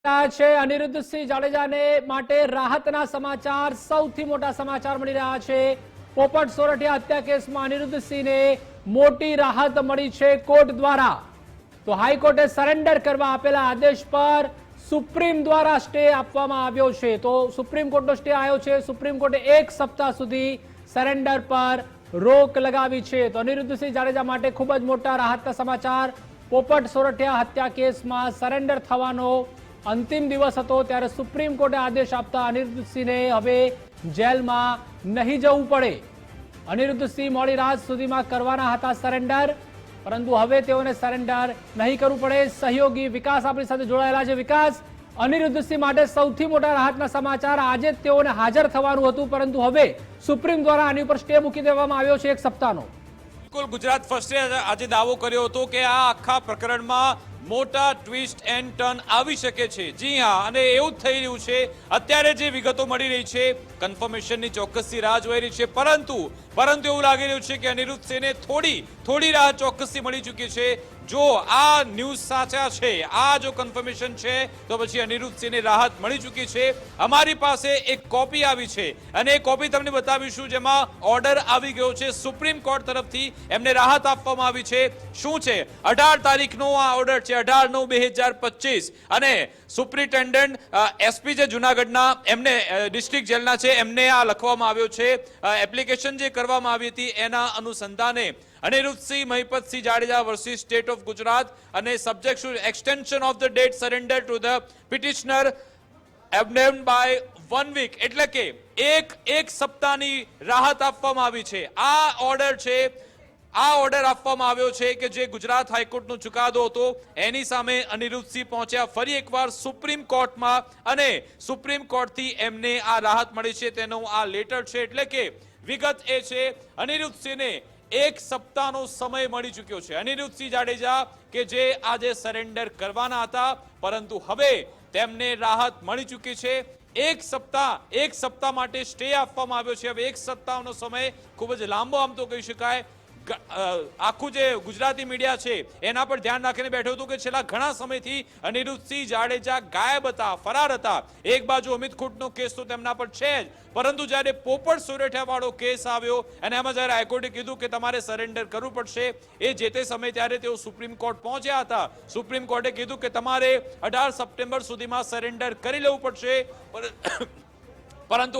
છે અનિરુદ્ધસિંહ જાડેજાને માટે રાહતના સમાચાર, સૌથી મોટા સમાચાર મળી રહ્યા છે। પોપટ સોરઠિયા હત્યા કેસમાં અનિરુદ્ધસિંહને મોટી રાહત મળી છે કોર્ટ દ્વારા। તો હાઈકોર્ટે સરેન્ડર કરવા આપેલા આદેશ પર સુપ્રીમ દ્વારા સ્ટે આપવામાં આવ્યો છે। તો સુપ્રીમ કોર્ટનો સ્ટે આવ્યો છે। સુપ્રીમ કોર્ટે 1 સપ્તાહ સુધી સરેન્ડર પર રોક લગાવી છે। તો અનિરુદ્ધસિંહ જાડેજા માટે ખૂબ જ મોટા રાહતના સમાચાર। પોપટ સોરઠિયા હત્યા કેસમાં સરેન્ડર થવાનો અંતિમ દિવસ હતો ત્યારે સુપ્રીમ કોર્ટે આદેશ આપતા અનિરુદ્ધસિંહને હવે જેલમાં નહીં જવું પડે। અનિરુદ્ધસિંહ મોડી રાત સુધીમાં કરવાના હતા સરેન્ડર, પરંતુ હવે તેઓને સરેન્ડર નહીં કરવું પડે। સહયોગી વિકાસ આપણી સાથે જોડાયેલા છે। વિકાસ, અનિરુદ્ધસિંહ માટે સૌથી મોટા રાહતના સમાચાર, આજે જ તેઓને હાજર થવાનું હતું, પરંતુ હવે સુપ્રીમ દ્વારા આની ઉપર સ્ટે મૂકી દેવામાં આવ્યો છે 1 સપ્તાહનો। બિલકુલ, ગુજરાત ફર્સ્ટે આજે દાવો કર્યો હતો કે આ આખા પ્રકરણમાં મોટા ટ્વિસ્ટ એન્ડ ટર્ન આવી શકે છે। જી હા, અને એવું જ થઈ રહ્યું છે। અત્યારે જે વિગતો મળી રહી છે, કન્ફર્મેશનની ચોક્કસથી રાહ જોઈ રહી છે, પરંતુ એવું લાગી રહ્યું છે કે અનિરુદ્ધસિંહને થોડી રાહ ચોક્કસથી મળી ચૂકી છે। જો આ ન્યૂઝ સાચા છે, આ જો કન્ફર્મેશન છે, તો પછી અનિરુદ્ધસિંહને રાહત મળી ચૂકી છે। અમારી પાસે એક કોપી આવી છે અને એ કોપી તમને બતાવીશું, જેમાં ઓર્ડર આવી ગયો છે સુપ્રીમ કોર્ટ તરફથી, એમને રાહત આપવામાં આવી છે। શું છે? 18 તારીખનો આ ઓર્ડર છે, 18/9/2025, અને સુપ્રિન્ટેન્ડન્ટ એસપી જે જુનાગઢના, એમને ડિસ્ટ્રિક્ટ જેલના છે, એમને આ લખવામાં આવ્યો છે। એપ્લિકેશન જે કરવામાં આવી હતી એના અનુસંધાને Anirudhsinh Mahipatsinh Jadeja versus state of Gujarat, અને સબ્જેક્ટ શું? Extension of the date surrender to the petitioner એબનેમ્ડ બાય 1 વીક, એટલે કે એક સપ્તાહની રાહત આપવામાં આવી છે। આ ઓર્ડર છે, આ ઓર્ડર આપવામાં આવ્યો છે કે જે ગુજરાત હાઈકોર્ટનો ચુકાદો હતો એની સામે અનિરુદ્ધસિંહ પહોંચ્યા ફરી એકવાર સુપ્રીમ કોર્ટમાં, અને સુપ્રીમ કોર્ટથી એમને આ રાહત મળી છે, તેનો આ લેટર છે। એટલે કે વિગત એ છે, અનિરુદ્ધસિંહને 1 સપ્તાહનો સમય મળી ચૂક્યો છે। અનિરુદ્ધસિંહ જાડેજા કે જે આજે સરેન્ડર કરવાના હતા, પરંતુ હવે તેમને રાહત મળી ચૂકી છે। 1 સપ્તાહ માટે સ્ટે આપવામાં આવ્યો છે। હવે 1 સપ્તાહનો સમય ખૂબ જ લાંબો આમ તો કહી શકાય। આખું જે ગુજરાતી મીડિયા છે એના પર ધ્યાન રાખીને બેઠું હતું કે છેલ્લા ઘણા સમયથી અનિરુદ્ધસિંહ જાડેજા ગાયબ હતા, ફરાર હતા। એક બાજુ અમિત ખૂંટનો કેસ તો તેમના પર છે જ, પરંતુ જ્યારે પોપટ સોરઠિયા વાળો કેસ આવ્યો અને એમાં જ્યારે હાઈકોર્ટે કીધું કે તમારે સરેન્ડર કરવું પડશે, એ જે તે સમય ત્યારે તેઓ સુપ્રીમ કોર્ટ પહોંચ્યા હતા। સુપ્રીમ કોર્ટે કીધું કે તમારે 18 સપ્ટેમ્બર સુધીમાં સરેન્ડર કરી લેવું પડશે, પરંતુ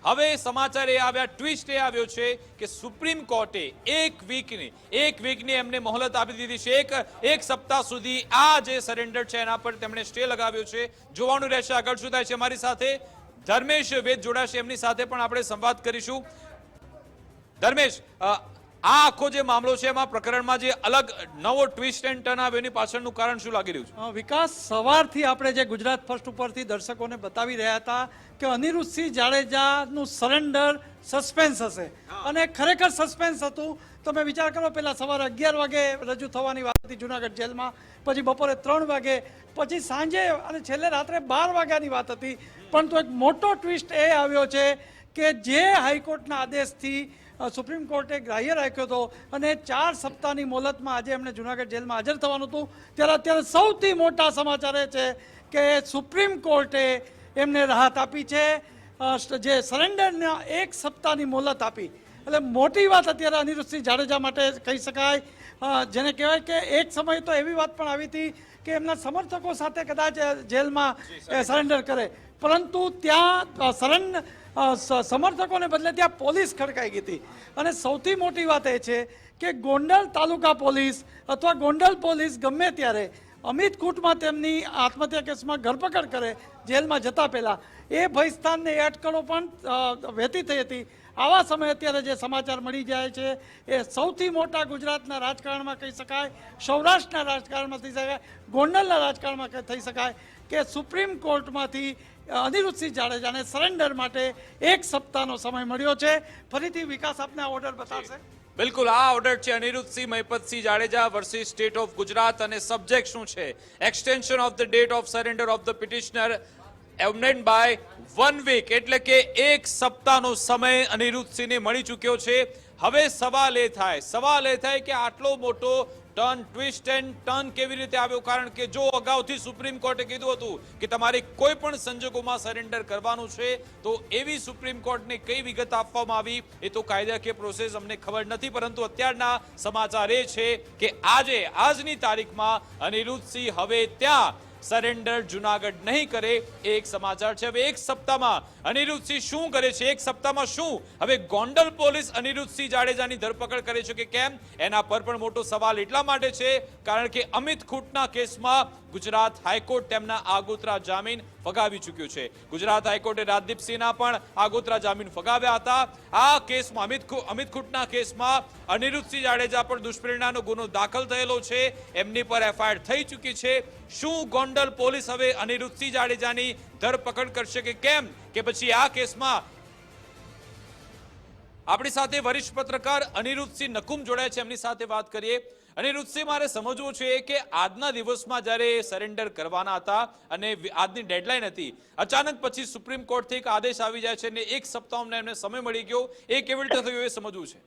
હવે સમાચાર એ આવ્યા, ટ્વિસ્ટ એ આવ્યો છે કે સુપ્રીમ કોર્ટે એક વીકની એમને મોહલત આપી દીધી છે। એક સપ્તાહ સુધી આ જે સરેન્ડર છે એના પર તેમણે સ્ટે લગાવ્યો છે। જોવાનું રહેશે આગળ શું થાય છે। અમારી સાથે ધર્મેશ વેદ જોડાશે, એમની સાથે પણ આપણે સંવાદ કરીશું। ધર્મેશ, આ આખો જે મામલો છે એમાં પ્રકરણમાં જે અલગ નવો ટ્વિસ્ટ એન્ડ ટર્ન આવ્યો, એની પાછળનું કારણ શું લાગી રહ્યું છે? વિકાસ, સવારથી આપણે જે ગુજરાત ફર્સ્ટ ઉપરથી દર્શકોને બતાવી રહ્યા હતા કે અનિરુદ્ધસિંહ જાડેજાનું સરેન્ડર સસ્પેન્સ હશે, અને ખરેખર સસ્પેન્સ હતું। તમે વિચાર કરો, પહેલા સવારે 11 વાગે રજૂ થવાની વાત હતી જુનાગઢ જેલમાં, પછી બપોરે 3 વાગે, પછી સાંજે, અને છેલ્લે રાત્રે 12 વાગ્યાની વાત હતી। પરંતુ એક મોટો ટ્વિસ્ટ એ આવ્યો છે કે જે હાઈકોર્ટના આદેશથી સુપ્રીમ કોર્ટે ગ્રાહ્ય રાખ્યો હતો, અને 4 સપ્તાહની મોહલતમાં આજે એમને જુનાગઢ જેલમાં હાજર થવાનું હતું, ત્યારે અત્યારે સૌથી મોટા સમાચાર એ છે કે સુપ્રીમ કોર્ટે એમને રાહત આપી છે, જે સરેન્ડરના 1 સપ્તાહની મોહલત આપી। એટલે મોટી વાત અત્યારે અનિરુદ્ધસિંહ જાડેજા માટે કહી શકાય, જેને કહેવાય કે એક સમય તો એવી વાત પણ આવી હતી કે એમના સમર્થકો સાથે કદાચ જેલમાં સરેન્ડર કરે, પરંતુ ત્યાં સમર્થકોને બદલે ત્યાં પોલીસ ખડકાઈ ગઈ હતી। અને સૌથી મોટી વાત એ છે કે ગોંડલ તાલુકા પોલીસ અથવા ગોંડલ પોલીસ ગમે ત્યારે અમિત ખૂંટમાં તેમની આત્મહત્યા કેસમાં ધરપકડ કરે જેલમાં જતા પહેલા, એ ભયસ્થાનને એ અટકળો પણ વહેતી થઈ હતી। આવા સમયે અત્યારે જે સમાચાર મળી જાય છે એ સૌથી મોટા ગુજરાતના રાજકારણમાં કહી શકાય, સૌરાષ્ટ્રના રાજકારણમાં થઈ શકાય, ગોંડલના રાજકારણમાં થઈ શકાય કે સુપ્રીમ કોર્ટમાંથી અનિરુદ્ધસિંહ જાડેજાને સરેન્ડર માટે 1 સપ્તાહનો સમય મળ્યો છે। ફરીથી વિકાસ આપને આ ઓર્ડર બતાવશે। બિલકુલ, આ ઓર્ડર છે Anirudhsinh Mahipatsinh Jadeja versus state of Gujarat, અને સબ્જેક્ટ શું છે? Extension of the date of surrender of the petitioner એબનેમ્ડ બાય 1 વીક, એટલે કે 1 સપ્તાહનો સમય અનિરુદ્ધસિંહને મળી ચૂક્યો છે। હવે સવાલ એ થાય કે આટલો મોટો ટર્ન ટ્વિસ્ટ એન્ડ ટર્ન કેવી રીતે આવ્યો? કારણ કે જો અગાઉથી સુપ્રીમ કોર્ટે કીધું હતું કે તમારે કોઈ પણ સંજોગોમાં સરેન્ડર કરવાનું છે, તો એવી સુપ્રીમ કોર્ટને કઈ વિગત આપવામાં આવી એ તો કાયદાકીય પ્રોસેસ અમને ખબર નથી, પરંતુ અત્યારના સમાચાર એ છે કે આજની તારીખમાં અનિરુદ્ધસિંહ હવે ત્યાં સરેન્ડર જુનાગઢ નહીં કરે એ એક સમાચાર છે। હવે એક સપ્તાહમાં અનિરુદ્ધસિંહ શું કરે છે, એક સપ્તાહમાં શું હવે ગોંડલ પોલીસ અનિરુદ્ધસિંહ જાડેજાની ધરપકડ કરે છે કે કેમ, એના પર પણ મોટો સવાલ એટલા માટે છે કારણ કે અમિત ખૂંટના કેસમાં ગુજરાત હાઈકોર્ટ તેમના આગોતરા જામીન ફગાવી ચૂક્યું છે। ગુજરાત હાઈકોર્ટે રાજદીપસિંહના પણ આગોતરા જામીન ફગાવ્યા હતા। આ કેસમાં અમિત ખૂંટના કેસમાં અનિરુદ્ધસિંહ જાડેજા પર દુષ્પ્રેરણાનો ગુનો દાખલ થયેલો છે, એમની પર એફઆઈઆર થઈ ચૂકી છે। શું ગોંડલ પોલીસ હવે અનિરુદ્ધસિંહ જાડેજાની ધરપકડ કરશે કે કેમ, કે પછી આ કેસમાં આપણી સાથે વરિષ્ઠ પત્રકાર અનિરુદ્ધસિંહ નકુમ જોડાય છે, એમની સાથે વાત કરીએ। અનિરુદ્ધસિંહ, મારે સમજવું છે કે આજના દિવસમાં જ્યારે સરેન્ડર કરવાના હતા અને આજની ડેડલાઈન હતી, અચાનક પછી સુપ્રીમ કોર્ટથી એક આદેશ આવી જાય છે અને એક સપ્તાહનો એમને સમય મળી ગયો, એ કેવી રીતે થયું એ સમજવું છે।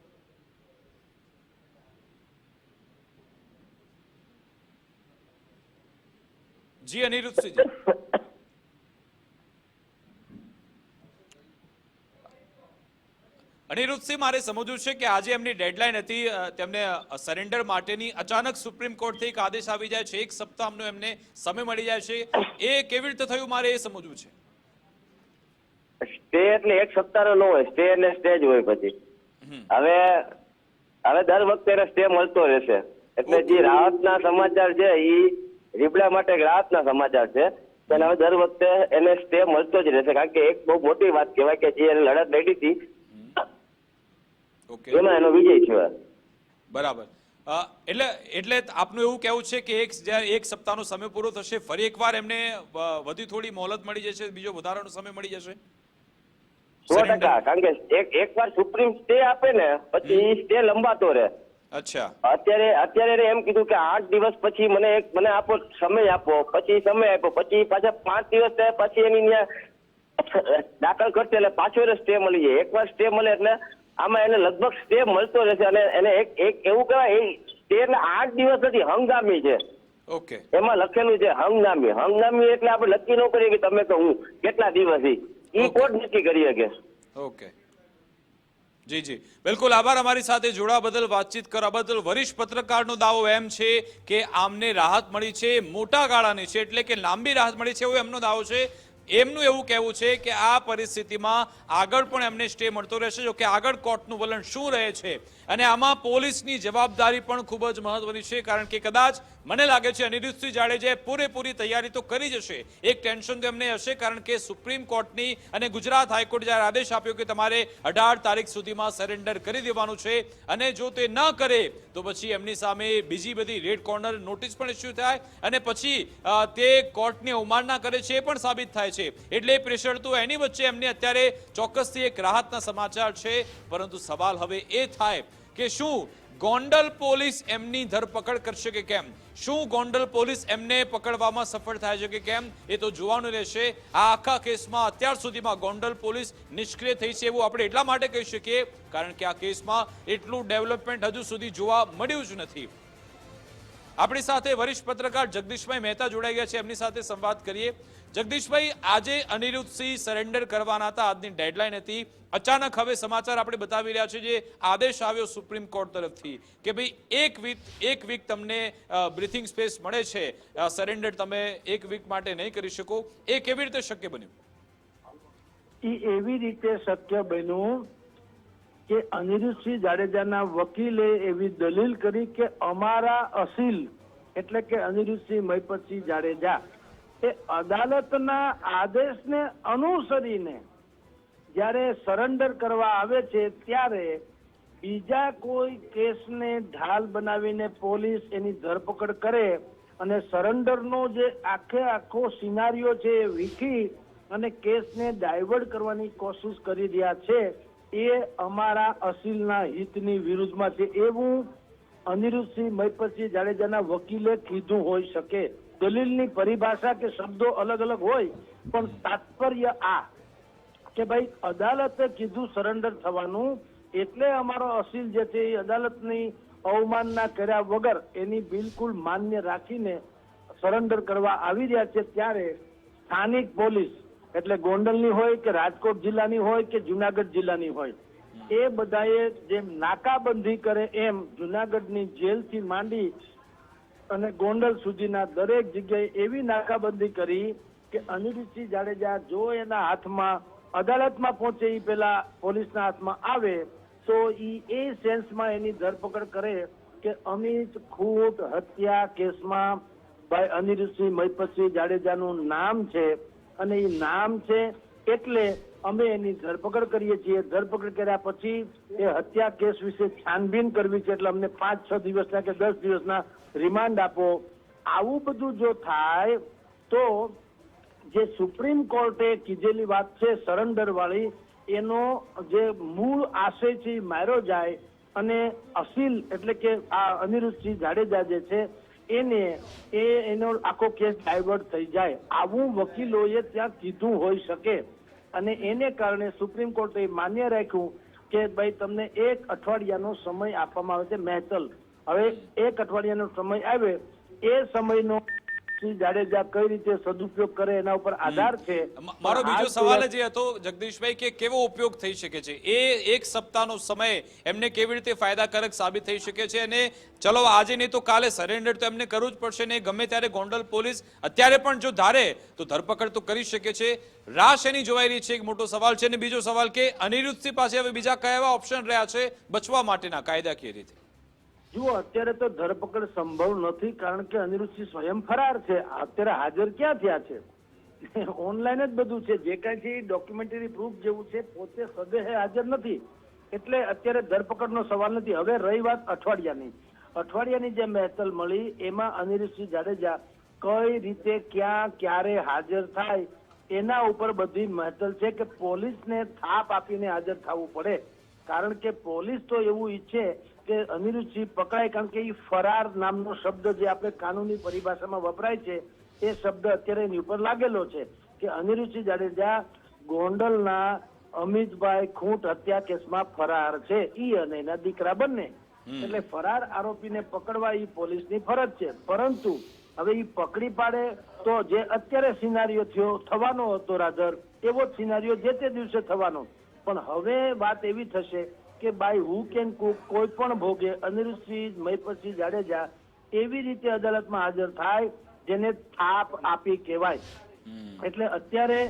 જી અનિરુદ્ધસિંહજી। અનિરુદ્ધસિંહ, મારે સમજવું છે કે આજે એમની ડેડલાઈન હતી તેમને સરેન્ડર માટેની, અચાનક સુપ્રીમ કોર્ટથી એક આદેશ આવી જાય છે, એક સપ્તાહનો એમને સમય મળી જાય છે, એ કેવી રીતે થયું મારે એ સમજવું છે। સ્ટે એટલે એક સપ્તાહનો ન હોય, સ્ટે એટલે સ્ટે જ હોય। પછી હવે દર વખતે એને સ્ટે મળતો રહેશે, એટલે જે રાહતના સમાચાર છે એ રીબડા માટે રાહતના સમાચાર છે, અને હવે દર વખતે એને સ્ટે મળતો જ રહેશે, કારણ કે એક બહુ મોટી વાત કહેવાય કે જે એને લડત લડી હતી એમાં એનો વિજય થયો। બરાબર, એટલે આપનું એવું કહેવું છે કે એક સપ્તાહનો સમય પૂરો થશે, ફરી એકવાર એમને વધુ થોડી મોહલત મળી જશે, બીજો વધારાનો સમય મળી જશે? 100%, કારણ કે એકવાર સુપ્રીમ સ્ટે આપે ને પછી સ્ટે લંબાતો રહે। અચ્છા, અત્યારે એને એમ કીધું કે 8 દિવસ પછી મને આપો, સમય આપો, પછી સમય આપ્યો, પછી પાછા 5 દિવસ થયા પછી એની ત્યાં દાખલ કરશે એટલે પાછો એને સ્ટે મળી જાય। એકવાર સ્ટે મળે એટલે આમાં એને લગભગ સ્ટે મળતો રહેશે, અને એને એક એવું કહેવાય સ્ટે એટલે 8 દિવસ નથી, હંગામી છે। ઓકે, એમાં લખેલું છે હંગામી એટલે આપણે નક્કી ન કરીએ કે તમે તો હું કેટલા દિવસ એ કોર્ટ નક્કી કરી શકે। ઓકે, જી જી, બિલકુલ, આભાર અમારી સાથે જોડાવા બદલ, વાતચીત કરવા બદલ। વરિષ્ઠ પત્રકારનો દાવો એમ છે કે આમને રાહત મળી છે, મોટા ગાળાની છે, એટલે કે લાંબી રાહત મળી છે, એવો એમનો દાવો છે। એમનું એવું કહેવું છે કે આ પરિસ્થિતિમાં આગળ પણ એમને સ્ટે મળતો રહેશે, જો કે આગળ કોર્ટનું વલણ શું રહે છે અને આમાં પોલીસની જવાબદારી પણ ખૂબ જ મહત્વની છે, કારણ કે કદાચ મને લાગે છે અનિરુદ્ધસિંહ જાડેજાએ પૂરેપૂરી તૈયારી તો કરી જશે, એક ટેન્શન તો એમને હશે, કારણ કે સુપ્રીમ કોર્ટની અને ગુજરાત હાઈકોર્ટ જ્યારે આદેશ આપ્યો કે તમારે 18 તારીખ સુધીમાં સરેન્ડર કરી દેવાનું છે, અને જો તે ન કરે તો પછી એમની સામે બીજી બધી રેડ કોર્નર નોટિસ પણ ઇસ્યુ થાય અને પછી તે કોર્ટની અવમાનના કરે છે એ પણ સાબિત થાય છે। એટલે પ્રેશર તો એની વચ્ચે એમને અત્યારે ચોક્કસથી એક રાહતના સમાચાર છે, પરંતુ સવાલ હવે એ થાય કે શું ગોંડલ પોલીસ એમની ધરપકડ કરશે કે કેમ, શું ગોંડલ પોલીસ એમને પકડવામાં સફળ થાય છે કે કેમ, એ તો જોવાનું રહેશે। આ આખા કેસમાં અત્યાર સુધીમાં ગોંડલ પોલીસ નિષ્ક્રિય થઈ છે એવું આપણે એટલા માટે કહી શકીએ કારણ કે આ કેસમાં એટલું ડેવલપમેન્ટ હજુ સુધી જોવા મળ્યું જ નથી। આપણી સાથે વરિષ્ઠ પત્રકાર જગદીશભાઈ મહેતા જોડાઈ ગયા છે, એમની સાથે સંવાદ કરીએ। જગદીશભાઈ, આજે અનિરુદ્ધસિંહ સરેન્ડર કરવાના હતા, આજની ડેડલાઈન હતી, અચાનક હવે સમાચાર આપણે બતાવી રહ્યા છે, જે આદેશ આવ્યો સુપ્રીમ કોર્ટ તરફથી કે ભાઈ એક વીક તમને બ્રીથિંગ સ્પેસ મળે છે, સરેન્ડર તમે એક વીક માટે નહીં કરી શકો, એ કેવી રીતે શક્ય બન્યું? એ એવી રીતે શક્ય બન્યું કે અનિરુદ્ધસિંહ જાડેજાના વકીલે એવી દલીલ કરી કે અમારા અસીલ એટલે કે અનિરુદ્ધસિંહ મહિપતસિંહ જાડેજા એ અદાલતના આદેશને અનુસરીને જ્યારે સરેન્ડર કરવા આવે છે ત્યારે બીજા કોઈ કેસને ઢાલ બનાવીને પોલીસ એની ધરપકડ કરે અને સરેન્ડરનો જે આખો સિનારીઓ છે એ વીખી અને કેસને ડાયવર્ટ કરવાની કોશિશ કરી રહ્યા છે, એ અમારા અસીલના હિતની વિરુદ્ધમાં છે એવું અનિરુદ્ધસિંહ મહિપતસિંહ જાડેજાના વકીલે કીધું હોઈ શકે। દલીલની પરિભાષા કે શબ્દો અલગ અલગ હોય, પણ તાત્પર્ય આ કે ભાઈ અદાલતે કીધું સરેન્ડર થવાનું, એટલે અમારો અસીલ જે છે એ અદાલતની અવમાનના કર્યા વગર એની બિલકુલ માન્ય રાખીને સરેન્ડર કરવા આવી રહ્યા છે, ત્યારે સ્થાનિક પોલીસ એટલે ગોંડલની હોય કે રાજકોટ જિલ્લાની હોય કે જુનાગઢ જિલ્લાની હોય, એ બધાએ જેમ નાકાબંધી કરે એમ જુનાગઢની જેલથી માંડી અને ગોંડલ સુધીના દરેક જગ્યાએ એવી નાકાબંધી કરી કે અનિરુદ્ધસિંહ જાડેજા જો એના હાથમાં અદાલતમાં પહોંચે એ પેલા પોલીસના હાથમાં આવે તો એ સેન્સમાં એની ધરપકડ કરે કે અમિત ખૂટ હત્યા કેસમાં ભાઈ અનિરુદ્ધસિંહ મહિપતસિંહ જાડેજાનું નામ છે અને એ નામ છે એટલે અમે એની ધરપકડ કરીએ છીએ. ધરપકડ કર્યા પછી એ હત્યા કેસ વિશે છાનબીન કરવી છે, એટલે અમને 5-6 દિવસના કે 10 દિવસના રિમાન્ડ આપો. આવું બધું જો થાય તો જે સુપ્રીમ કોર્ટે કીધેલી વાત છે સરેન્ડર વાળી, એનો જે મૂળ આશય છે એ માર્યો જાય અને અસીલ એટલે કે આ અનિરુદ્ધસિંહ જાડેજા જે છે એનો આખો કેસ ડાયવર્ટ થઈ જાય, આવું વકીલોએ ત્યાં કીધું હોઈ શકે. અને એને કારણે સુપ્રીમ કોર્ટે માન્ય રાખ્યું કે ભાઈ તમને 1 અઠવાડિયાનો સમય આપવામાં આવે છે મહેતલ. હવે 1 અઠવાડિયાનો સમય આવે, એ સમયનો જાડેજા કઈ રીતે સદુપયોગ કરે એના ઉપર આધાર છે. મારો બીજો સવાલ જ એ હતો જગદીશભાઈ કે કેવો ઉપયોગ થઈ શકે છે, એ 1 સપ્તાહનો સમય એમને કેવી રીતે ફાયદાકારક સાબિત થઈ શકે છે, અને ચલો આજે નહીં તો કાલે સરેન્ડર તો એમને કરવું જ પડશે ને, ગમે ત્યારે ગોંડલ પોલીસ અત્યારે પણ જો ધારે તો ધરપકડ તો કરી શકે છે. રાશ એની જોવાઈ રહી છે, એક મોટો સવાલ છે. અને બીજો સવાલ કે અનિરુદ્ધસિંહ પાસે હવે બીજા કયા એવા ઓપ્શન રહ્યા છે બચવા માટેના કાયદાકીય રીતે? જુઓ, અત્યારે તો ધરપકડ સંભવ નથી, કારણ કે અનિરુદ્ધસિંહ સ્વયં ફરાર છે. અત્યારે હાજર ક્યાં થયા છે? ઓનલાઈન જ બધું છે, જે કાંઈ છે ડોક્યુમેન્ટરી પ્રૂફ જેવું છે, પોતે સદેહે હાજર નથી, એટલે અત્યારે ધરપકડનો સવાલ નથી. હવે રહી વાત અઠવાડિયાની જે મહેતલ મળી એમાં અનિરુદ્ધસિંહ જાડેજા કઈ રીતે ક્યાં ક્યારે હાજર થાય એના ઉપર બધી મહેતલ છે કે પોલીસને થાપ આપીને હાજર થવું પડે, કારણ કે પોલીસ તો એવું ઈચ્છે કે અનિરુદ્ધસિંહ પકડાય, કારણ કે એ ફરાર નામનો શબ્દ જે આપણે કાનૂની પરિભાષામાં વપરાય છે એ શબ્દ અત્યારે એની ઉપર લાગેલો છે કે અનિરુદ્ધસિંહ જાડેજા ગોંડલના અમિતભાઈ ખૂંટ હત્યા કેસમાં ફરાર છે, ઈ અને એના દીકરા બંને. એટલે ફરાર આરોપીને પકડવા ઈ પોલીસની ફરજ છે. પરંતુ હવે ઈ પકડી પાડે તો જે અત્યારે સિનારીઓ થવાનો હતો રાધર, એવો જ સિનારીઓ જે તે દિવસે થવાનો. પણ હવે વાત એવી થશે કે બાય હુક એન્ડ કુક કોઈ પણ ભોગે અનિરુદ્ધસિંહ મહિપતસિંહ જાડેજા એવી રીતે અદાલતમાં હાજર થાય જેને થાપ આપી કહેવાય. એટલે અત્યારે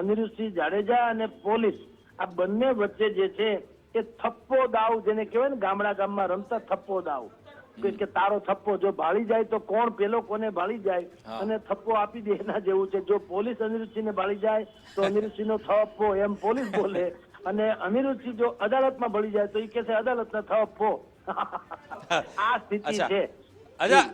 અનિરુદ્ધસિંહ જાડેજા અને પોલીસ આ બંને વચ્ચે જે છે એ થપ્પો દાવ, જેને કહેવાય ને ગામમાં રમતા થપ્પો દાવ, કે તારો થપ્પો જો ભાળી જાય તો કોણ પેલો કોને ભાળી જાય અને થપ્પો આપી દે એના જેવું છે. જો પોલીસ અનિરુદ્ધસિંહને ભાળી જાય તો અનિરુદ્ધસિંહનો થપ્પો એમ પોલીસ બોલે, અને અનિરુદ્ધસિંહ જો અદાલતમાં ભળી જાય તો એ કહે છે અદાલતના થપ્પો. આ સ્થિતિ છે. અચ્છા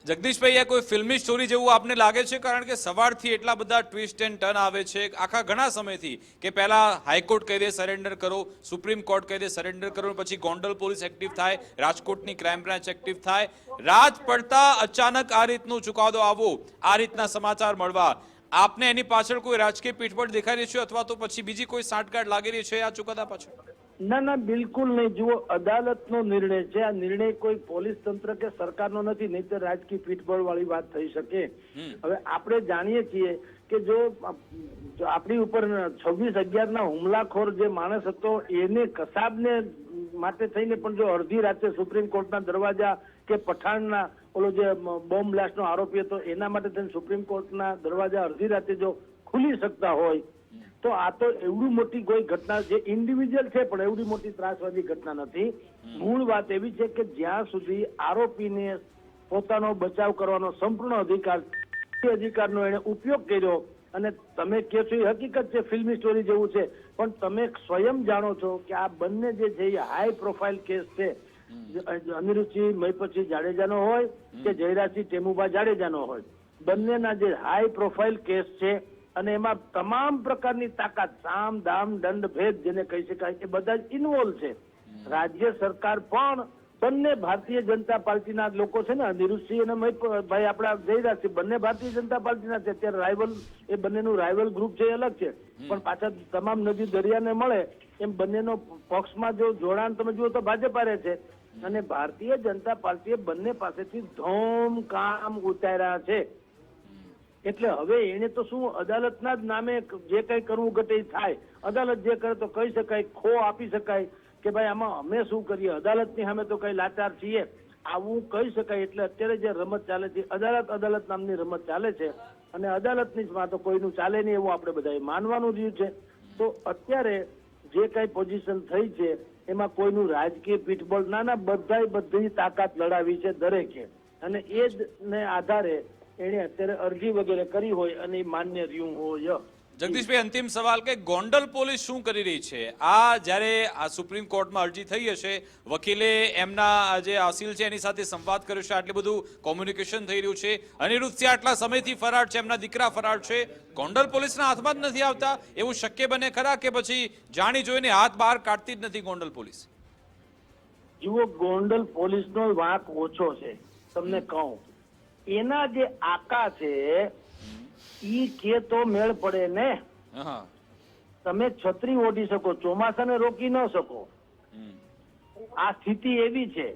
જગદીશભાઈ, આ કોઈ ફિલ્મી સ્ટોરી જેવું આપને લાગે છે? કારણ કે સવારથી એટલા બધા ટ્વિસ્ટ એન્ડ ટર્ન આવે છે આખા ઘણા સમયથી, કે પહેલા હાઈકોર્ટ કહી દે સરેન્ડર કરો, સુપ્રીમ કોર્ટ કહી દે સરેન્ડર કરો, પછી ગોંડલ પોલીસ એક્ટિવ થાય, રાજકોટની ક્રાઇમ બ્રાન્ચ એક્ટિવ થાય, રાત પડતા અચાનક આ રીતનો ચુકાદો આવવો, આ રીતના સમાચાર મળવા, આપને એની પાછળ કોઈ રાજકીય પીઠબળ દેખાઈ રહી છે અથવા તો પછી બીજી કોઈ સાંઠગાંઠ લાગી રહી છે આ ચુકાદા પાછળ? ના, બિલકુલ નહીં. જુઓ, અદાલતનો નિર્ણય છે, આ નિર્ણય કોઈ પોલીસ તંત્ર કે સરકારનો નથી, નહીં તો રાજકીય પીઠબળ વાળી વાત થઈ શકે. હવે આપણે જાણીએ છીએ કે જો આપણી ઉપર 26/11 હુમલાખોર જે માણસ હતો એને કસાબને માટે થઈને પણ જો અડધી રાતે સુપ્રીમ કોર્ટના દરવાજા કે પઠાણના ઓલો જે બોમ્બ બ્લાસ્ટનો આરોપી હતો એના માટે થઈને સુપ્રીમ કોર્ટના દરવાજા અડધી રાતે જો ખુલી શકતા હોય તો આ તો એવડી મોટી કોઈ ઘટના, જે ઇન્ડિવિજ્યુઅલ છે પણ એવડી મોટી ત્રાસવાદી ઘટના નથી. મૂળ વાત એવી છે કે જ્યાં સુધી આરોપીને પોતાનો બચાવ કરવાનો સંપૂર્ણ અધિકાર, તે અધિકારનો એને ઉપયોગ કર્યો, અને તમે કહો છો એ હકીકત છે, ફિલ્મી સ્ટોરી જેવું છે, પણ તમે સ્વયં જાણો છો કે આ બંને જે છે એ હાઈ પ્રોફાઇલ કેસ છે. અનિરુદ્ધસિંહ મહિપતસિંહ જાડેજાનો હોય કે જયરાજસિંહ ટેમુભા જાડેજાનો હોય, બંનેના જે હાઈ પ્રોફાઇલ કેસ છે અને એમાં તમામ પ્રકારની તાકાત, સામ દામ દંડ ભેદ જેને કહી શકાય એ બધા જ ઇન્વોલ્વ છે. રાજ્ય સરકાર પણ બંને ભારતીય જનતા પાર્ટીના લોકો છે ને, અનિરુદ્ધસિંહ અને ભાઈ આપણા જયરાજસિંહ બંને ભારતીય જનતા પાર્ટીના છે. અત્યારે રાઇવલ, એ બંનેનું રાઇવલ ગ્રુપ છે એ અલગ છે, પણ પાછા તમામ નદી દરિયાને મળે એમ બંનેનો પક્ષમાં જો જોડાણ તમે જુઓ તો ભાજપ હારે છે અને ભારતીય જનતા પાર્ટીએ બંને પાસેથી ધોમ કામ ઉતાર્યા છે. એટલે હવે એને તો શું અદાલતના જ નામે જે કઈ કરવું ઘટે એ થાય. અદાલત જે કરે તો કહી શકાય, ખો આપી શકાય કે ભાઈ આમાં અમે શું કરીએ, અદાલતની સામે તો કઈ લાચાર છીએ, આવું કહી શકાય. એટલે અત્યારે જે રમત ચાલે છે અદાલત નામની રમત ચાલે છે અને અદાલતની જ માં તો કોઈનું ચાલે નહીં એવું આપણે બધાએ માનવાનું રહ્યું છે. તો અત્યારે જે કઈ પોઝિશન થઈ છે એમાં કોઈનું રાજકીય પીઠબળ ના બધી તાકાત લડાવી છે દરેકે, અને એ જ ને આધારે એને અત્યારે અરજી વગેરે કરી હોય અને એ માન્ય રહ્યું હોય. જગદીશભાઈ, અંતિમ સવાલ કે ગોંડલ પોલીસ શું કરી રહી છે? આ જ્યારે આ સુપ્રીમ કોર્ટમાં અરજી થઈ હશે, વકીલે એમના જે અસીલ છે એની સાથે સંવાદ કર્યો છે, આટલું બધું કોમ્યુનિકેશન થઈ રહ્યું છે, અનિરુદ્ધસિંહ આટલા સમયથી ફરાર છે, એમના દીકરા ફરાર છે, ગોંડલ પોલીસના હાથમાં જ નથી આવતા એવું શક્ય બને ખરા કે પછી જાણી જોઈને હાથ બહાર કાઢતી જ નથી ગોંડલ પોલીસ? જુઓ, ગોંડલ પોલીસનો વાંક ઓછો છે. તમને કહું, એના જે આકા છે ઈ કે તો મેળ પડે ને. તમે છત્રી ઓઢી શકો, ચોમાસાને રોકી ન શકો. આ સ્થિતિ એવી છે,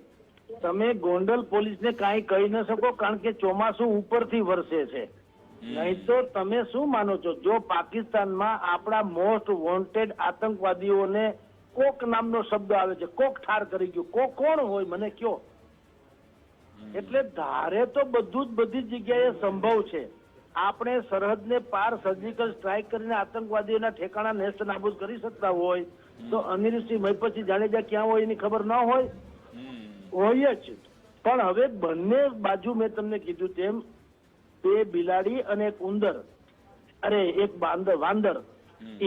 તમે ગોંડલ પોલીસને કાંઈ કહી ન શકો કારણ કે ચોમાસું ઉપરથી વરસે છે. નહીં તો તમે શું માનો છો, જો પાકિસ્તાનમાં આપણા મોસ્ટ વોન્ટેડ આતંકવાદીઓને કોક નામનો શબ્દ આવે છે, કોક ઠાર કરી ગયું, કોક કોણ હોય મને કયો? એટલે ધારે તો બધું જ બધી જગ્યાએ સંભવ છે. આપણે સરહદને પાર સર્જિકલ સ્ટ્રાઇક કરીને આતંકવાદીઓના ઠેકાણા નેસ્ત નાબૂદ કરી શકતા હોય તો અનિરુદ્ધસિંહ મહિપતસિંહ જાડેજા ક્યાં હોય એની ખબર ન હોય જ. પણ હવે બંને બાજુ મેં તમને કીધું તેમ બે બિલાડી અને એક ઉંદર, એક વાંદર,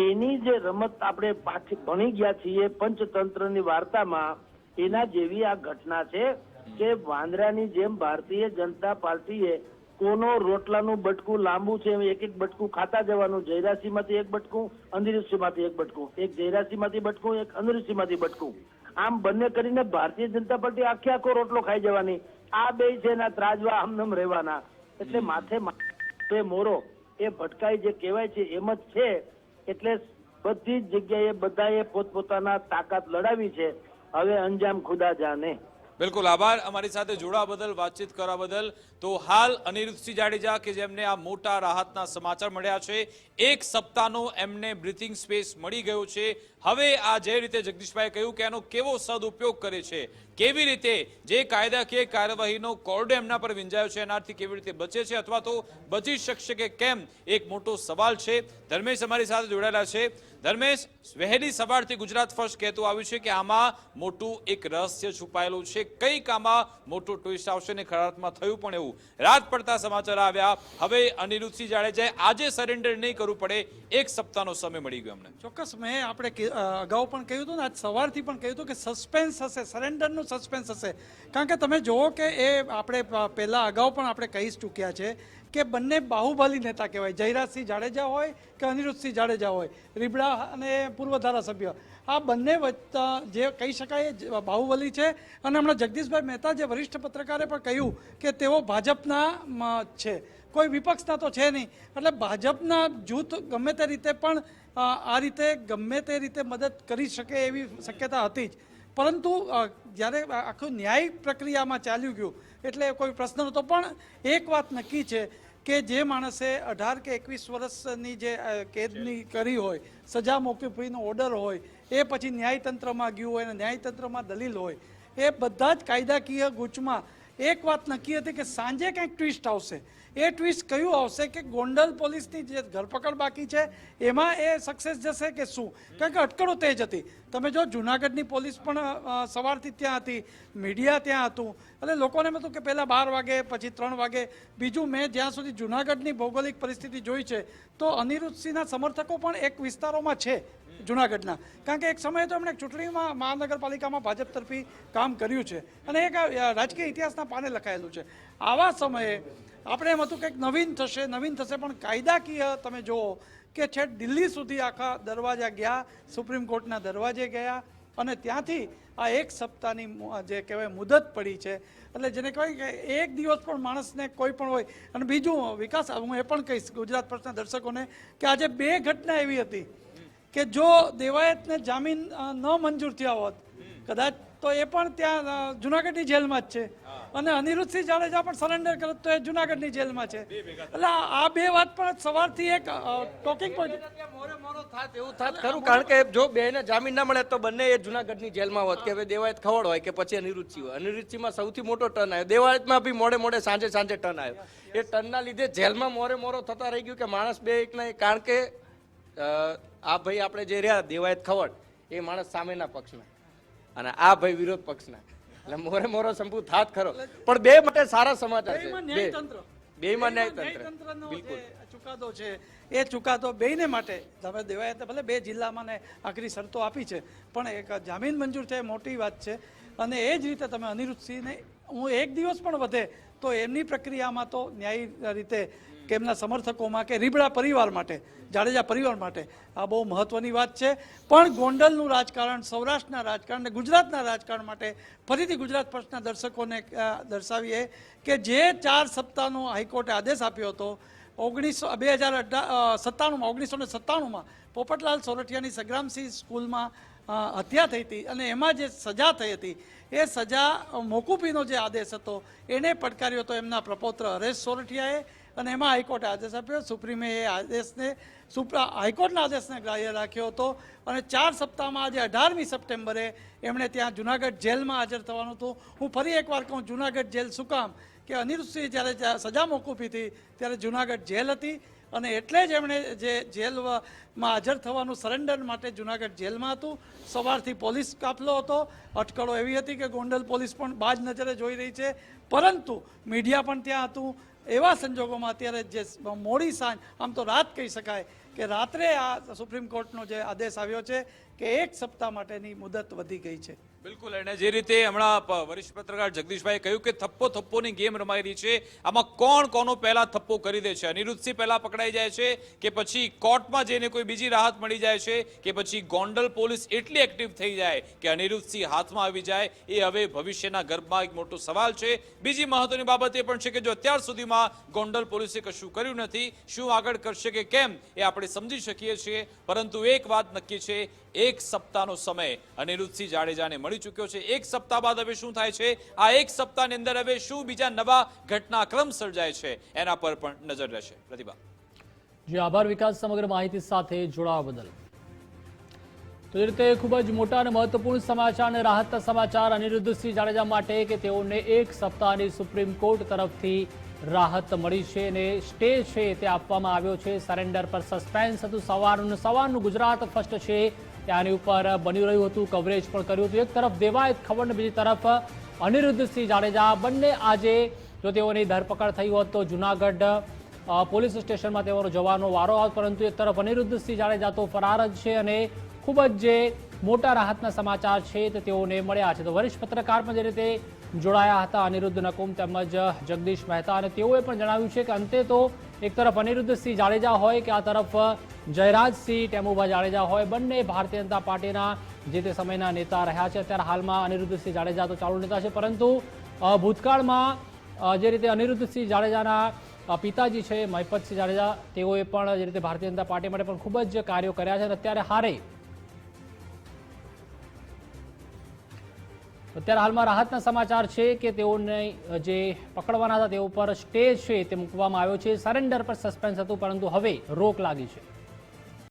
એની જે રમત આપણે પાછી ભણી ગયા છીએ પંચતંત્રની વાર્તામાં, એના જેવી આ ઘટના છે કે વાંદરાની જેમ ભારતીય જનતા પાર્ટીએ કોનો રોટલાનું બટકું લાંબુ છે એક એક બટકું ખાતા જવાનું. જયરાસિંહમાંથી એક બટકું, અનિરુદ્ધસિંહમાંથી એક બટકું, એક જયરાસિંહમાંથી બટકું, એક અનિરુદ્ધસિંહમાંથી બટકું, આમ બંને કરીને ભારતીય જનતા પાર્ટી આખો રોટલો ખાઈ જવાની. આ બે છે એના ત્રાજવા આમનામ રહેવાના. એટલે માથે મોરો એ ભટકાઈ જે કહેવાય છે એમ જ છે. એટલે બધી જ જગ્યાએ બધાએ પોતપોતાના તાકાત લડાવી છે. હવે અંજામ ખુદા જાને. બિલકુલ, આભાર અમારી સાથે જોડવા બદલ, વાતચીત કરવા બદલ. તો હાલ અનિરુદ્ધસિંહ જાડેજા કે જેમને આ મોટા રાહતના સમાચાર મળ્યા છે, એક સપ્તાહનો એમને બ્રીથિંગ સ્પેસ મળી ગયો છે. હવે આ જે રીતે જગદીશભાઈ કહ્યું કે એનો કેવો સદુપયોગ કરે છે, કેવી રીતે જે કાયદાકીય કાર્યવાહીનો કોરડો એમના પર વિંજાયો છે એનાથી કેવી રીતે બચે છે અથવા તો બચી શકશે કે કેમ, એક મોટો સવાલ છે. ધર્મેશ અમારી સાથે જોડાયેલા છે. ધર્મેશ, વહેલી સવારથી ગુજરાત ફર્સ્ટ કહેતું આવ્યું છે કે આમાં મોટું એક રહસ્ય છુપાયેલું છે, કંઈક આમાં મોટું ટ્વિસ્ટ આવશે ને ખરા અર્થમાં થયું પણ એવું. રાત પડતા સમાચાર આવ્યા, હવે અનિરુદ્ધસિંહ જાડેજાએ આજે સરેન્ડર નહીં કરવું પડે, એક સપ્તાહનો સમય મળી ગયો અમને. ચોક્કસ, મેં આપણે અગાઉ પણ કહ્યું હતું ને, આજ સવારથી પણ કહ્યું હતું કે સસ્પેન્સ હશે, સરેન્ડરનું સસ્પેન્સ હશે. કારણ કે તમે જુઓ કે એ આપણે પહેલાં અગાઉ પણ આપણે કહી ચૂક્યા છે કે બંને બાહુબલી નેતા કહેવાય. જયરાજસિંહ જાડેજા હોય કે અનિરુદ્ધસિંહ જાડેજા હોય, રીબડા અને પૂર્વ ધારાસભ્ય, આ બંને જે કહી શકાય બાહુબલી છે. અને હમણાં જગદીશભાઈ મહેતા જે વરિષ્ઠ પત્રકારે પણ કહ્યું કે તેઓ ભાજપના છે, કોઈ વિપક્ષના તો છે નહીં. એટલે ભાજપના જૂથ ગમે તે રીતે પણ આ રીતે ગમે તે રીતે મદદ કરી શકે એવી શક્યતા હતી જ. પરંતુ જ્યારે આખું ન્યાય પ્રક્રિયામાં ચાલ્યું ગયું એટલે કોઈ પ્રશ્ન નહોતો. પણ એક વાત નક્કી છે કે જે માણસે 18 કે 21 વર્ષની જે કેદની કરી હોય, સજા મોકૂફીનો ઓર્ડર હોય, એ પછી ન્યાયતંત્રમાં ગયું હોય અને ન્યાયતંત્રમાં દલીલ હોય, એ બધા જ કાયદાકીય ગૂંચમાં એક વાત નક્કી હતી કે સાંજે કંઈક ટ્વિસ્ટ આવશે. એ ટ્વિસ્ટ કયું આવશે કે ગોંડલ પોલીસની જે ધરપકડ બાકી છે એમાં એ સક્સેસ જશે કે શું? કારણ કે અટકળો તેજ હતી. તમે જો જુનાગઢની પોલીસ પણ સવારથી ત્યાં હતી, મીડિયા ત્યાં હતું. એટલે લોકોને એમ હતું કે પહેલાં 12 વાગે, પછી 3 વાગે. બીજું, મેં જ્યાં સુધી જુનાગઢની ભૌગોલિક પરિસ્થિતિ જોઈ છે તો અનિરુદ્ધસિંહના સમર્થકો પણ એક વિસ્તારોમાં છે જુનાગઢના. કારણ કે એક સમયે તો એમણે ચૂંટણીમાં મહાનગરપાલિકામાં ભાજપ તરફી કામ કર્યું છે અને એક રાજકીય ઇતિહાસના પાને લખાયેલું છે. આવા સમયે આપણે એમ હતું કે નવીન થશે, પણ કાયદાકીય તમે જુઓ કે છેક દિલ્હી સુધી આખા દરવાજા ગયા, સુપ્રીમ કોર્ટના દરવાજે ગયા અને ત્યાંથી આ એક સપ્તાહની જે કહેવાય મુદત પડી છે. એટલે જેને કહેવાય કે એક દિવસ પણ માણસને કોઈ પણ હોય. અને બીજું વિકાસ, હું એ પણ કહીશ ગુજરાત પર્સના દર્શકોને કે આજે 2 ઘટના એવી હતી કે જો દેવાયતને જામીન ન મંજૂર થયા હોત કદાચ તો એ પણ ત્યાં જુનાગઢની જેલમાં જ છે અને અનિરુદ્ધસિંહ જાડેજા પણ સરેન્ડર કરત તો એ જુનાગઢની જેલમાં છે. એટલે આ બે વાત પણ સવારથી એક ટોકિંગ પોઈન્ટ મોરે મોરો થાત એવું થાત ખરું, કારણ કે જો બેને જામીન ના મળે તો બંને એ જુનાગઢની જેલમાં હોત કે હવે દેવાયત ખવડ હોય કે પછી અનિરુદ્ધસિંહ હોય. અનિરુદ્ધસિંહમાં સૌથી મોટો ટર્ન આવ્યો, દેવાયતમાં બી મોડે મોડે સાંજે ટર્ન આવ્યો. એ ટર્નના લીધે જેલમાં મોરે મોરો થતા રહી ગયું કે માણસ બે એક નહીં, કારણ કે આ ભાઈ આપણે જે રહ્યા દેવાયત ખવડ એ માણસ સામેના પક્ષના અને આ ભાઈ વિરોધ પક્ષના, એટલે મોરે મોરો સંપૂ થાત ખરો. પણ બે માટે સારા સમાચાર છે. બેમાં ન્યાયતંત્રનો જે ચુકાદો છે એ ચુકાદો બેયને માટે તમે દેવાયતે ભલે બે જિલ્લામાં ને આખરી શરતો આપી છે પણ એક જામીન મંજૂર થાય મોટી વાત છે. અને એ જ રીતે તમે અનિરુદ્ધસિંહને હું એક દિવસ પણ વધે તો એમની પ્રક્રિયામાં તો ન્યાયી રીતે કે એમના સમર્થકોમાં કે રીબડા પરિવાર માટે, જાડેજા પરિવાર માટે આ બહુ મહત્વની વાત છે. પણ ગોંડલનું રાજકારણ, સૌરાષ્ટ્રના રાજકારણ અને ગુજરાતના રાજકારણ માટે ફરીથી ગુજરાત ફર્સ્ટના દર્શકોને દર્શાવીએ કે જે 4 સપ્તાહનો હાઈકોર્ટે આદેશ આપ્યો હતો 1997માં પોપટલાલ સોરઠિયાની સંગ્રામસિંહ સ્કૂલમાં હત્યા થઈ હતી અને એમાં જે સજા થઈ હતી એ સજા મોકૂફીનો જે આદેશ હતો એને પડકાર્યો હતો એમના પ્રપૌત્ર હરેશ સોરઠિયાએ અને એમાં હાઈકોર્ટે આદેશ આપ્યો. સુપ્રીમે એ આદેશને હાઈકોર્ટના આદેશને ગ્રાહ્ય રાખ્યો હતો અને 4 સપ્તાહમાં આજે 18મી સપ્ટેમ્બરે એમણે ત્યાં જુનાગઢ જેલમાં હાજર થવાનું હતું. હું ફરી એકવાર કહું, જુનાગઢ જેલ શું કામ કે અનિરુદ્ધસિંહ જ્યારે સજા મોકૂફી હતી ત્યારે જુનાગઢ જેલ હતી અને એટલે જ એમણે જે જેલમાં હાજર થવાનું સરેન્ડર માટે જુનાગઢ જેલમાં હતું. સવારથી પોલીસ કાફલો હતો, અટકળો એવી હતી કે ગોંડલ પોલીસ પણ બાજ નજરે જોઈ રહી છે, પરંતુ મીડિયા પણ ત્યાં હતું. એવા સંજોગોમાં અત્યારે જે મોડી સાંજ, આમ તો રાત કહી શકાય કે રાત્રે આ સુપ્રીમ કોર્ટનો જે આદેશ આવ્યો છે કે 1 સપ્તાહ માટેની મુદત વધી ગઈ છે. બિલકુલ, અને જે રીતે હમણાં વરિષ્ઠ પત્રકાર જગદીશભાઈ કહ્યું કે થપ્પોની ગેમ રમાઈ રહી છે. આમાં કોણ કોનો પહેલા થપ્પો કરી દે છે, અનિરુદ્ધસિંહ પહેલા પકડાઈ જાય છે કે પછી કોર્ટમાં જઈને કોઈ બીજી રાહત મળી જાય છે કે પછી ગોંડલ પોલીસ એટલી એક્ટિવ થઈ જાય કે અનિરુદ્ધસિંહ હાથમાં આવી જાય, એ હવે ભવિષ્યના ગર્ભમાં એક મોટો સવાલ છે. બીજી મહત્વની બાબત એ પણ છે કે જો અત્યાર સુધીમાં ગોંડલ પોલીસે કશું કર્યું નથી, શું આગળ કરશે કે કેમ એ આપણે સમજી શકીએ છીએ, પરંતુ એક વાત નક્કી છે, 1 સપ્તાહનો સમય અનિરુદ્ધસિંહ જાડેજાને મળી ચૂક્યો છે. 1 સપ્તાહ બાદ હવે શું થાય છે, આ 1 સપ્તાહની અંદર હવે શું બીજા નવા ઘટનાક્રમ સર્જાય છે એના પર પણ નજર રહેશે. પ્રતિભા. જી આભાર વિકાસ, સમગ્ર માહિતી સાથે જોડાવા બદલ. તો એ રીતે ખૂબ જ મોટા અને મહત્વપૂર્ણ સમાચાર અને રાહતના સમાચાર અનિરુદ્ધસિંહ જાડેજા માટે કે તેઓને 1 સપ્તાહની સુપ્રીમ કોર્ટ તરફથી રાહત મળી છે અને સ્ટે છે તે આપવામાં આવ્યો છે. સરેન્ડર પર સસ્પેન્સ હતું. સવારનું ગુજરાત ફર્સ્ટ છે ત્યાંની ઉપર બની રહ્યું હતું, કવરેજ પણ કર્યું હતું. એક તરફ દેવાયત ખબર ને બીજી તરફ અનિરુદ્ધસિંહ જાડેજા, બંને આજે જો તેઓની ધરપકડ થઈ હોત તો જુનાગઢ પોલીસ સ્ટેશનમાં તેઓનો જવાનો વારો આવત, પરંતુ એક તરફ અનિરુદ્ધસિંહ જાડેજા તો ફરાર જ છે અને ખૂબ જ જે મોટા રાહતના સમાચાર છે તે તેઓને મળ્યા છે. તો વરિષ્ઠ પત્રકાર પણ જે રીતે જોડાયા હતા અનિરુદ્ધ નકુમ તેમજ જગદીશ મહેતા, અને તેઓએ પણ જણાવ્યું છે કે અંતે તો એક તરફ અનિરુદ્ધસિંહ જાડેજા હોય કે આ તરફ જયરાજસિંહ ટેમુભા જાડેજા હોય, બંને ભારતીય જનતા પાર્ટીના જે તે સમયના નેતા રહ્યા છે. અત્યારે હાલમાં અનિરુદ્ધસિંહ જાડેજા તો ચાલુ નેતા છે, પરંતુ ભૂતકાળમાં જે રીતે અનિરુદ્ધસિંહ જાડેજાના પિતાજી છે મહિપતસિંહ જાડેજા, તેઓએ પણ જે રીતે ભારતીય જનતા પાર્ટી માટે પણ ખૂબ જ કાર્યો કર્યા છે અને અત્યારે હાલમાં રાહતના સમાચાર છે કે તેઓને જે પકડવાના હતા તેઓ પર સ્ટે છે તે મૂકવામાં આવ્યો છે. સરેન્ડર પર સસ્પેન્સ હતું, પરંતુ હવે રોક લાગી છે.